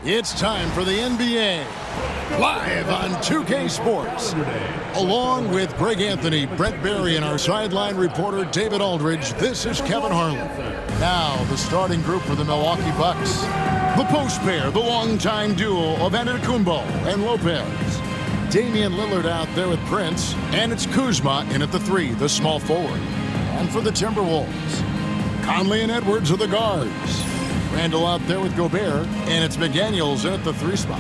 It's time for the NBA, live on 2K Sports. Along with Greg Anthony, Brent Barry, and our sideline reporter David Aldridge, this is Kevin Harlan. Now, the starting group for the Milwaukee Bucks. The post pair, the longtime duo of Antetokounmpo and Lopez. Damian Lillard out there with Prince, and it's Kuzma in at the 3, the small forward. And for the Timberwolves, Conley and Edwards are the guards. Randall out there with Gobert, and it's McDaniels in at the 3 spot.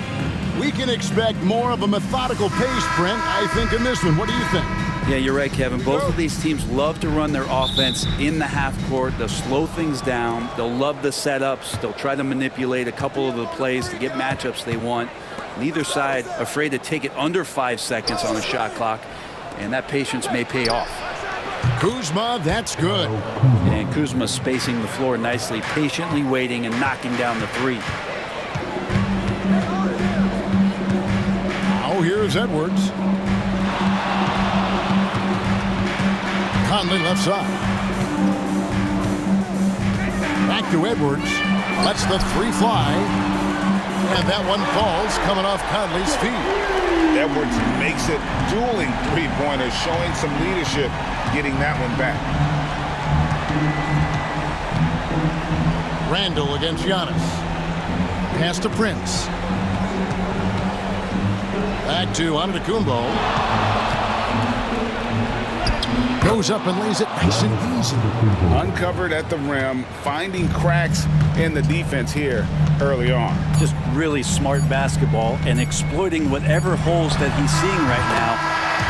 We can expect more of a methodical pace, Brent, I think, in this one. What do you think? Yeah, you're right, Kevin. Both of these teams love to run their offense in the half court. They'll slow things down. They'll love the setups. They'll try to manipulate a couple of the plays to get matchups they want. Neither side afraid to take it under 5 seconds on the shot clock, and that patience may pay off. Kuzma, that's good. And Kuzma spacing the floor nicely, patiently waiting and knocking down the 3. Now here's Edwards. Conley left side. Back to Edwards. Lets the 3 fly. And that one falls coming off Conley's feet. Edwards makes it dueling three-pointers, showing some leadership, getting that one back. Randall against Giannis. Pass to Prince. Back to Antetokounmpo. Goes up and lays it nice and easy. Uncovered at the rim, finding cracks in the defense here early on. Just really smart basketball and exploiting whatever holes that he's seeing right now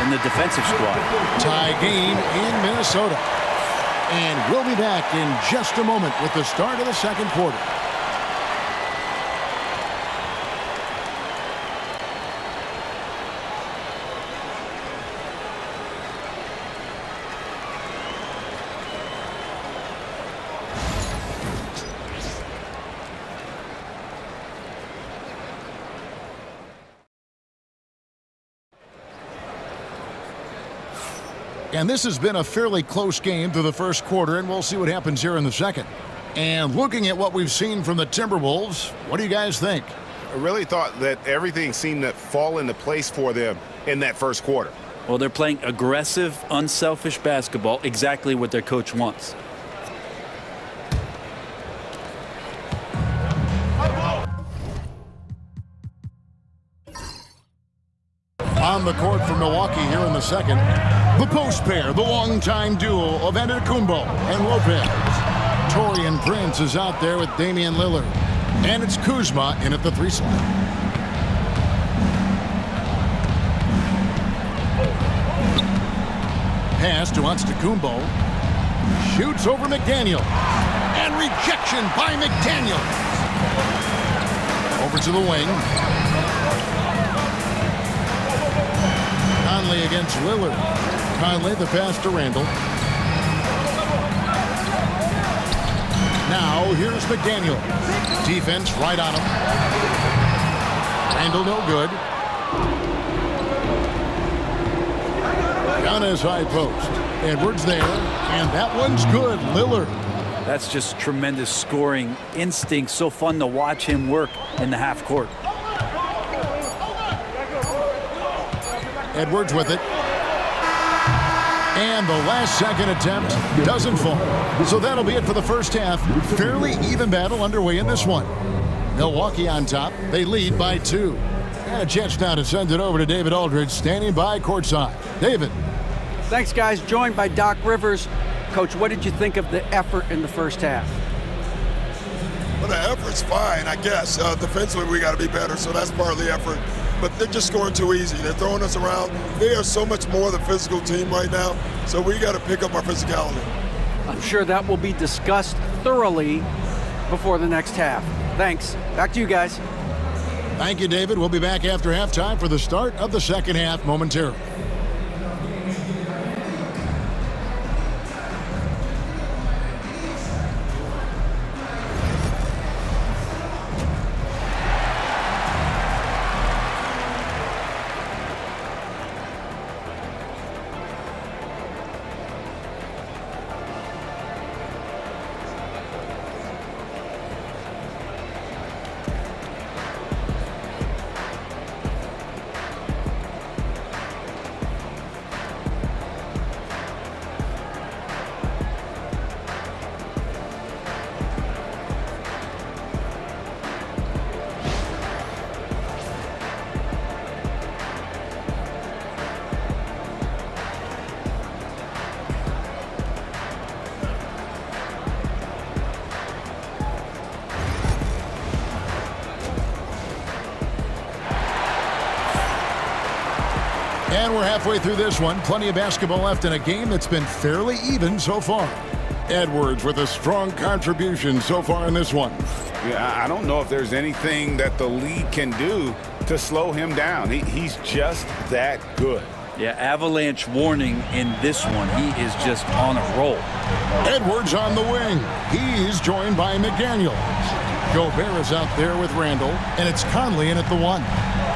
in the defensive squad. Tie game in Minnesota. And we'll be back in just a moment with the start of the second quarter. And this has been a fairly close game through the first quarter, and we'll see what happens here in the second. And looking at what we've seen from the Timberwolves, what do you guys think? I really thought that everything seemed to fall into place for them in that first quarter. Well, they're playing aggressive, unselfish basketball, exactly what their coach wants. On the court for Milwaukee here in the second, the post pair, the longtime duo of Antetokounmpo and Lopez. Taurean Prince is out there with Damian Lillard. And it's Kuzma in at the 3 slot. Pass to Antetokounmpo. Shoots over McDaniels. And rejection by McDaniels. Over to the wing. Conley against Lillard. Conley the pass to Randall. Now here's McDaniel. Defense right on him. Randall no good. Down his high post. Edwards there. And that one's good. Lillard. That's just tremendous scoring instinct. So fun to watch him work in the half court. Edwards with it. And the last second attempt doesn't fall. So that'll be it for the first half. Fairly even battle underway in this one. Milwaukee on top. They lead by 2. And a chance now to send it over to David Aldridge, standing by courtside. David. Thanks, guys. Joined by Doc Rivers. Coach, what did you think of the effort in the first half? Well, the effort's fine, I guess. Defensively, we got to be better, so that's part of the effort. But they're just scoring too easy. They're throwing us around. They are so much more the physical team right now, so we got to pick up our physicality. I'm sure that will be discussed thoroughly before the next half. Thanks. Back to you guys. Thank you, David. We'll be back after halftime for the start of the second half momentarily. And we're halfway through this one. Plenty of basketball left in a game that's been fairly even so far. Edwards with a strong contribution so far in this one. Yeah, I don't know if there's anything that the league can do to slow him down. He's just that good. Yeah, avalanche warning in this one. He is just on a roll. Edwards on the wing. He's joined by McDaniels. Gobert is out there with Randall, and it's Conley in at the one.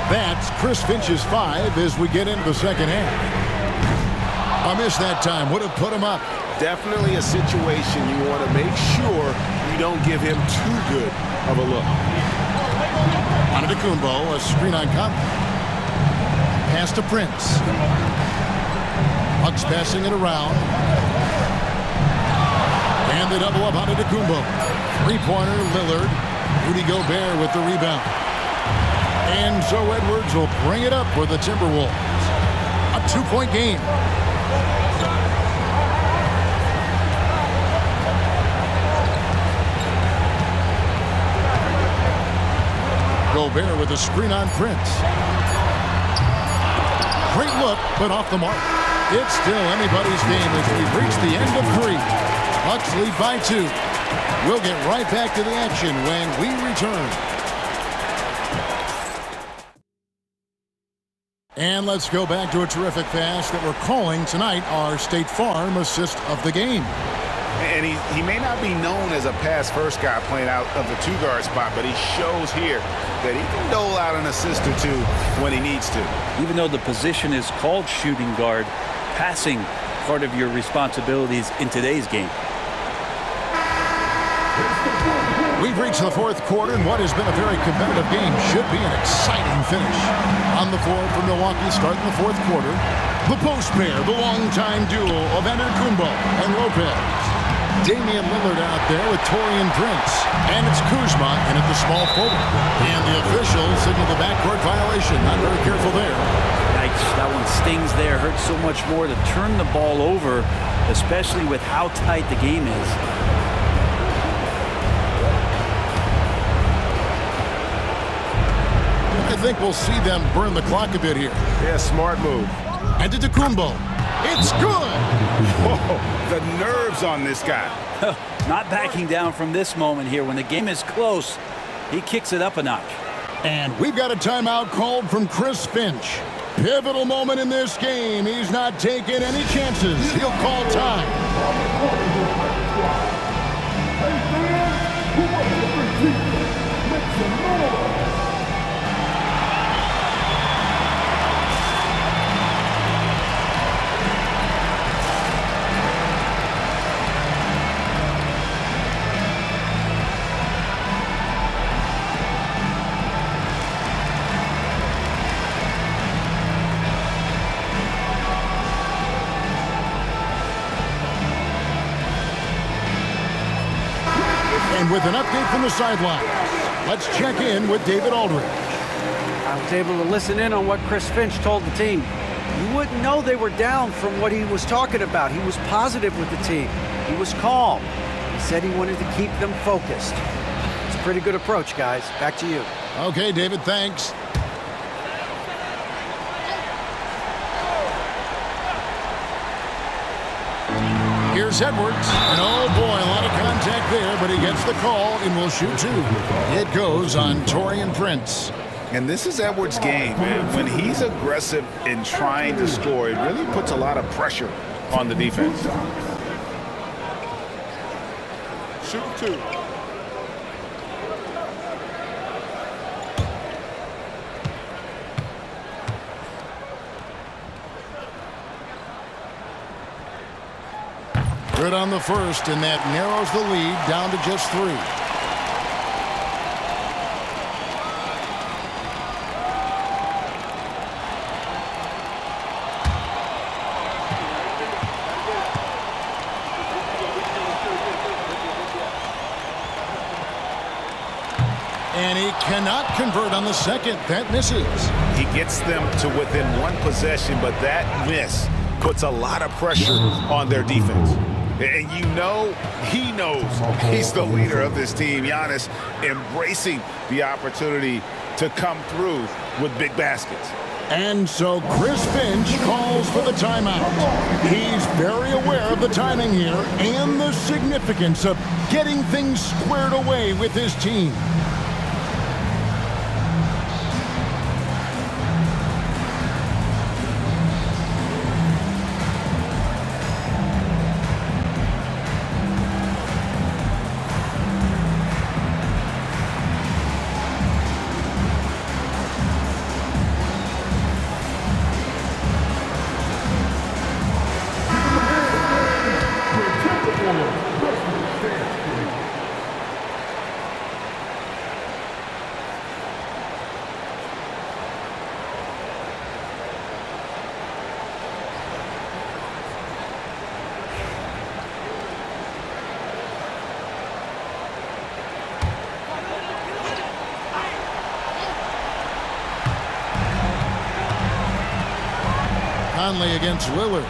That's Chris Finch's 5 as we get into the second half. A miss that time would have put him up. Definitely a situation you want to make sure you don't give him too good of a look. Antetokounmpo, a screen on Conley. Pass to Prince. Bucks passing it around. And they double up Antetokounmpo. Three-pointer, Lillard. Rudy Gobert with the rebound. And so Edwards will bring it up for the Timberwolves. A 2-point game. Gobert with a screen on Prince. Great look, but off the mark. It's still anybody's game as we reach the end of 3. Bucks lead by 2. We'll get right back to the action when we return. And let's go back to a terrific pass that we're calling tonight our State Farm assist of the game. And he may not be known as a pass-first guy playing out of the two-guard spot, but he shows here that he can dole out an assist or two when he needs to. Even though the position is called shooting guard, passing part of your responsibilities in today's game. We've reached the fourth quarter, and what has been a very competitive game should be an exciting finish. On the floor for Milwaukee starting the fourth quarter, the post pair, the longtime duo of Antetokounmpo and Lopez. Damian Lillard out there with Taurean Prince. And it's Kuzma in at the small forward. And the officials signal the backcourt violation. Not very careful there. Yikes, that one stings there. Hurts so much more to turn the ball over, especially with how tight the game is. I think we'll see them burn the clock a bit here. Yeah, smart move. Antetokounmpo. It's good! Whoa, the nerves on this guy. Not backing down from this moment here. When the game is close, he kicks it up a notch. And we've got a timeout called from Chris Finch. Pivotal moment in this game. He's not taking any chances. He'll call time. And with an update from the sideline, let's check in with David Aldridge. I was able to listen in on what Chris Finch told the team. You wouldn't know they were down from what he was talking about. He was positive with the team. He was calm. He said he wanted to keep them focused. It's a pretty good approach, guys. Back to you. Okay, David, thanks. Here's Edwards, and oh boy, a lot of contact there, but he gets the call and will shoot two. It goes on Taurean Prince. And this is Edwards' game, man. When he's aggressive in trying to score, it really puts a lot of pressure on the defense. Shoot two. Good on the first, and that narrows the lead down to just 3. And he cannot convert on the second. That misses. He gets them to within 1 possession, but that miss puts a lot of pressure on their defense. And you know, he knows he's the leader of this team. Giannis embracing the opportunity to come through with big baskets. And so Chris Finch calls for the timeout. He's very aware of the timing here and the significance of getting things squared away with his team. Conley against Lillard.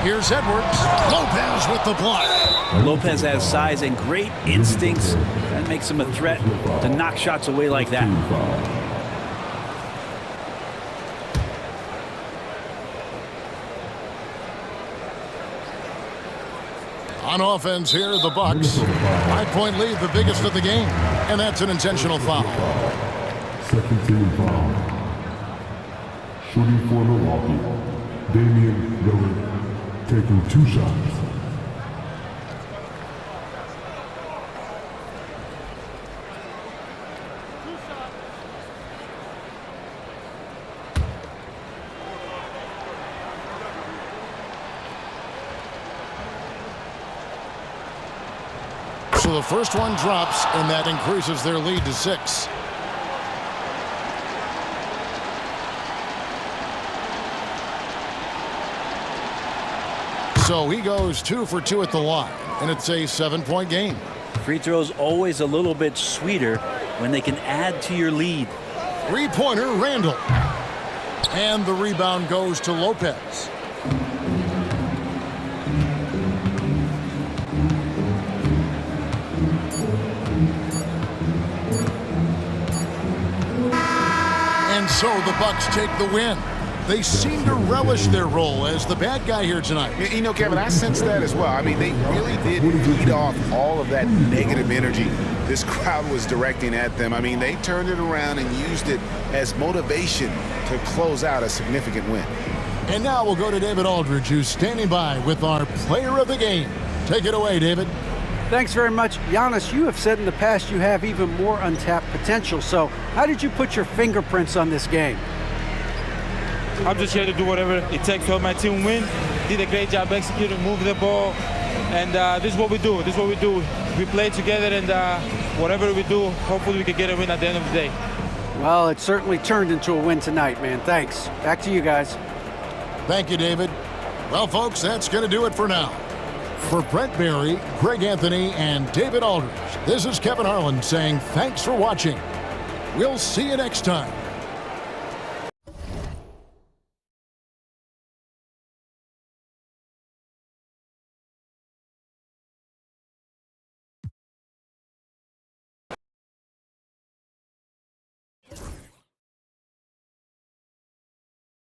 Here's Edwards. Lopez with the block. Lopez has size and great instincts. That makes him a threat to knock shots away like that. On offense here, the Bucks. 5-point lead, the biggest of the game. And that's an intentional foul. Second team foul. Shooting for Milwaukee, Damian Lillard taking 2 shots. So the first one drops, and that increases their lead to 6. So he goes 2 for 2 at the line, and it's a 7-point game. Free throws always a little bit sweeter when they can add to your lead. 3-pointer, Randall. And the rebound goes to Lopez. And so the Bucks take the win. They seem to relish their role as the bad guy here tonight. You know, Kevin, I sense that as well. I mean, they really did feed off all of that negative energy this crowd was directing at them. I mean, they turned it around and used it as motivation to close out a significant win. And now we'll go to David Aldridge, who's standing by with our player of the game. Take it away, David. Thanks very much. Giannis, you have said in the past you have even more untapped potential. So how did you put your fingerprints on this game? I'm just here to do whatever it takes to help my team win. Did a great job executing, moving the ball. And this is what we do. This is what we do. We play together, and whatever we do, hopefully we can get a win at the end of the day. Well, it certainly turned into a win tonight, man. Thanks. Back to you guys. Thank you, David. Well, folks, that's going to do it for now. For Brent Barry, Greg Anthony, and David Aldridge, this is Kevin Harlan saying thanks for watching. We'll see you next time.